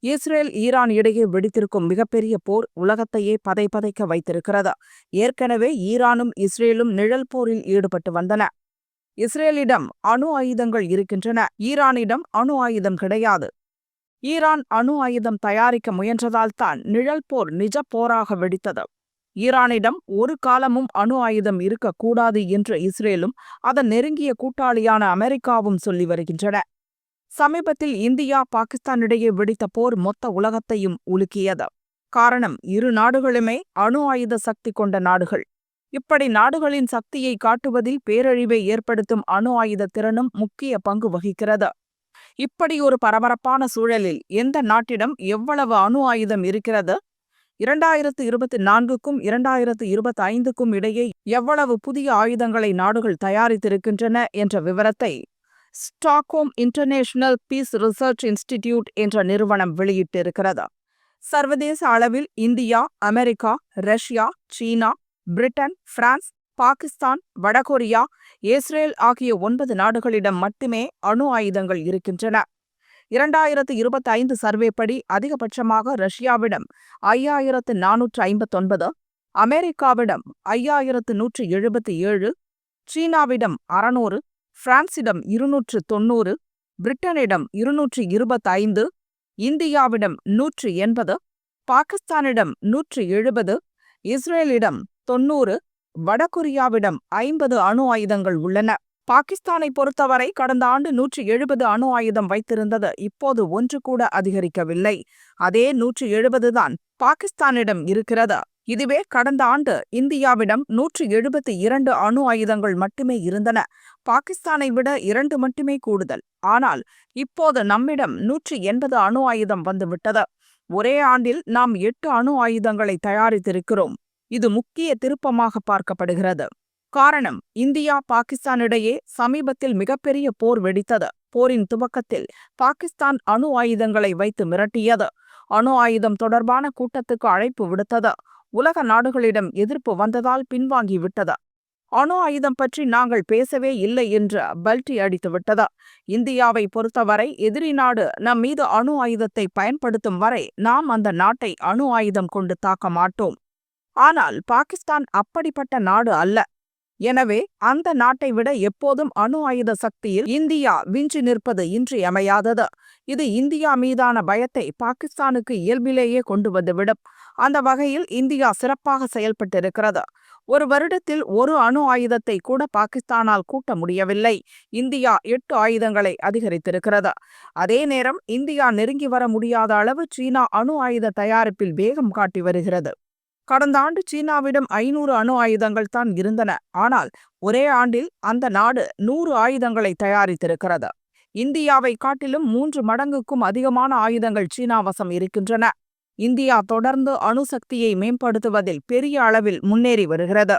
Israel Iran இடையே வெடித்திருக்கும் மிகப்பெரிய போர் உலகத்தையே பதைபதைக்க வைத்திருக்கிறது. ஏற்கனவே ஈரானும் இஸ்ரேலும் நிழல் போரில் ஈடுபட்டு வந்தன. இஸ்ரேலிடம் அணு ஆயுதங்கள் இருக்கின்றன, ஈரானிடம் அணு ஆயுதம் கிடையாது. ஈரான் அணு ஆயுதம் தயாரிக்க முயன்றதால்தான் நிழல் போர் நிஜ போராக வெடித்தது. ஈரானிடம் ஒரு காலமும் அணு ஆயுதம் இருக்கக்கூடாது என்று இஸ்ரேலும் அதன் நெருங்கிய கூட்டாளியான அமெரிக்காவும் சொல்லி வருகின்றன. சமீபத்தில் இந்தியா பாகிஸ்தானிடையே வெடித்த போர் மொத்த உலகத்தையும் உலுக்கியது. காரணம், இரு நாடுகளுமே அணு ஆயுத சக்தி கொண்ட நாடுகள். இப்படி நாடுகளின் சக்தியை காட்டுவதில் பேரழிவை ஏற்படுத்தும் அணு ஆயுத திறனும் முக்கிய பங்கு வகிக்கிறது. இப்படி ஒரு பரபரப்பான சூழலில் எந்த நாட்டிடம் எவ்வளவு அணு ஆயுதம் இருக்கிறது, 2024க்கும் 2025க்கும் இடையே எவ்வளவு புதிய ஆயுதங்களை நாடுகள் தயாரித்திருக்கின்றன என்ற விவரத்தை Stockholm International Peace Research Institute என்ற நிறுவனம் வெளியிட்டிருக்கிறது. சர்வதேச அளவில் India, America, Russia, China, Britain, France, Pakistan, வடகொரியா, இஸ்ரேல் ஆகிய 9 நாடுகளிடம் மட்டுமே அணு ஆயுதங்கள் இருக்கின்றன. 2025 சர்வேப்படி அதிகபட்சமாக ரஷ்யாவிடம் 5459, அமெரிக்காவிடம் 5177, சீனாவிடம் 600, பிரான்சிடம் 290, பிரிட்டனிடம் 225, இந்தியாவிடம் 180, பாகிஸ்தானிடம் 170, இஸ்ரேலிடம் 90, வடகொரியாவிடம் 50 அணு ஆயுதங்கள் உள்ளன. பாகிஸ்தானை பொறுத்தவரை கடந்த ஆண்டு 170 அணு ஆயுதம் வைத்திருந்தது இப்போது ஒன்று கூட அதிகரிக்கவில்லை. அதே 170 தான் பாகிஸ்தானிடம் இருக்கிறது. இதுவே கடந்த ஆண்டு இந்தியாவிடம் 172 அணு ஆயுதங்கள் மட்டுமே இருந்தன. பாகிஸ்தானை விட 2 மட்டுமே கூடுதல். ஆனால் இப்போது நம்மிடம் 180 அணு ஆயுதம் வந்துவிட்டது. ஒரே ஆண்டில் நாம் 8 அணு ஆயுதங்களை தயாரித்திருக்கிறோம். இது முக்கிய திருப்பமாக பார்க்கப்படுகிறது. காரணம், இந்தியா பாகிஸ்தானிடையே சமீபத்தில் மிகப்பெரிய போர் வெடித்தது. போரின் துவக்கத்தில் பாகிஸ்தான் அணு ஆயுதங்களை வைத்து மிரட்டியது. அணு ஆயுதம் தொடர்பான கூட்டத்துக்கு அழைப்பு விடுத்தது. உலக நாடுகளிடம் எதிர்ப்பு வந்ததால் பின்வாங்கிவிட்டது. அணு ஆயுதம் பற்றி நாங்கள் பேசவே இல்லை என்று பல்டி அடித்துவிட்டது. இந்தியாவை பொறுத்தவரை எதிரி நாடு நம் மீது அணு ஆயுதத்தை பயன்படுத்தும் வரை நாம் அந்த நாட்டை அணு ஆயுதம் கொண்டு தாக்க மாட்டோம். ஆனால் பாகிஸ்தான் அப்படிப்பட்ட நாடு அல்ல. எனவே அந்த நாட்டை விட எப்போதும் அணு ஆயுத சக்தியில் இந்தியா விஞ்சி நிற்பது இன்றியமையாதது. இது இந்தியா மீதான பயத்தை பாகிஸ்தானுக்கு இயல்பிலேயே கொண்டு வந்துவிடும். அந்த வகையில் இந்தியா சிறப்பாக செயல்பட்டிருக்கிறது. ஒரு வருடத்தில் ஒரு அணு ஆயுதத்தை கூட பாகிஸ்தானால் கூட்ட முடியவில்லை. இந்தியா 8 ஆயுதங்களை அதிகரித்திருக்கிறது. அதே நேரம் இந்தியா நெருங்கி வர முடியாத அளவு சீனா அணு ஆயுத தயாரிப்பில் வேகம் காட்டி வருகிறது. கடந்த ஆண்டு சீனாவிடம் 500 அணு ஆயுதங்கள் தான் இருந்தன. ஆனால் ஒரே ஆண்டில் அந்த நாடு 100 ஆயுதங்களை தயாரித்திருக்கிறது. இந்தியாவை காட்டிலும் 3 மடங்குக்கும் அதிகமான ஆயுதங்கள் சீனா வசம் இருக்கின்றன. இந்தியா தொடர்ந்து அணுசக்தியை மேம்படுத்துவதில் பெரிய அளவில் முன்னேறி வருகிறது.